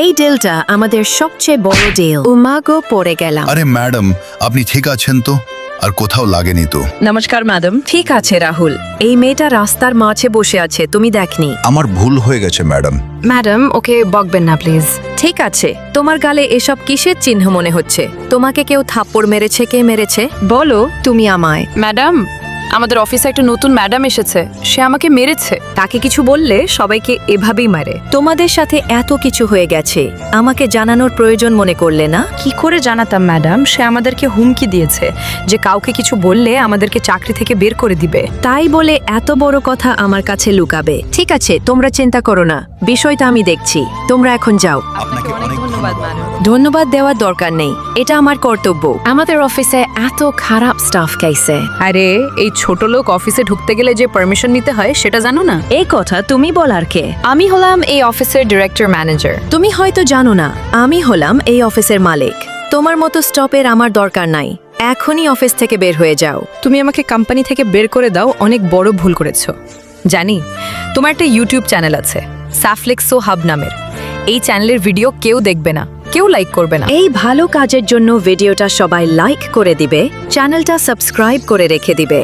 এই ডিলটা আমাদের সবচেয়ে বড় ডিল। উমাগো পড়ে গেলাম। আরে ম্যাডাম, আপনি ঠিক আছেন তো? আর কোথাও লাগেনি তো? নমস্কার ম্যাডাম। ঠিক আছে রাহুল, এই মেয়েটা রাস্তার মাঝে বসে আছে, তুমি দেখনি? আমার ভুল হয়ে গেছে ম্যাডাম। ম্যাডাম, ওকে বকবেন না প্লিজ। ঠিক আছে, তোমার গালে এসব কিসের চিহ্ন মনে হচ্ছে? তোমাকে কেউ থাপ্পড় মেরেছে? কে মেরেছে বলো তুমি আমায়। ম্যাডাম, আমাদের অফিসে একটা নতুন ম্যাডাম এসেছে, সে আমাকে মেরেছে। তাকে কিছু বললে সবাইকে এভাবেই মারে। তোমাদের সাথে এত কিছু হয়ে গেছে, আমাকে জানানোর প্রয়োজন মনে করলে না? কি করে জানাতাম ম্যাডাম? সে আমাদেরকে হুমকি দিয়েছে যে কাউকে কিছু বললে আমাদেরকে চাকরি থেকে বের করে দিবে। তাই বলে এত বড় কথা আমার কাছে লুকাবে? ঠিক আছে, তোমরা চিন্তা করো না, বিষয়টা আমি দেখছি। তোমরা এখন যাও। আপনাকে অনেক ধন্যবাদ ম্যাডাম। ধন্যবাদ দেওয়ার দরকার নেই, এটা আমার কর্তব্য। আমাদের অফিসে এত খারাপ স্টাফ খাইছে। আরে, এই ছোট লোক অফিসে ঢুকতে গেলে যে পারমিশন নিতে হয় সেটা জানো না? এই কথা তুমি বলার কে? আমি হলাম এই অফিসের ডিরেক্টর ম্যানেজার। তুমি হয়তো জানো না, আমি হলাম এই অফিসের মালিক। তোমার মতো স্টপের আমার দরকার নাই, এখনই অফিস থেকে বের হয়ে যাও। তুমি আমাকে কোম্পানি থেকে বের করে দাও, অনেক বড় ভুল করেছো। জানি তোমার একটা ইউটিউব চ্যানেল আছে, সাফলেক্সো হাব নামের। এই চ্যানেলের ভিডিও কেউ দেখবে না, কেউ লাইক করবে না। এই ভালো কাজের জন্য ভিডিওটা সবাই লাইক করে দিবে, চ্যানেলটা সাবস্ক্রাইব করে রেখে দিবে।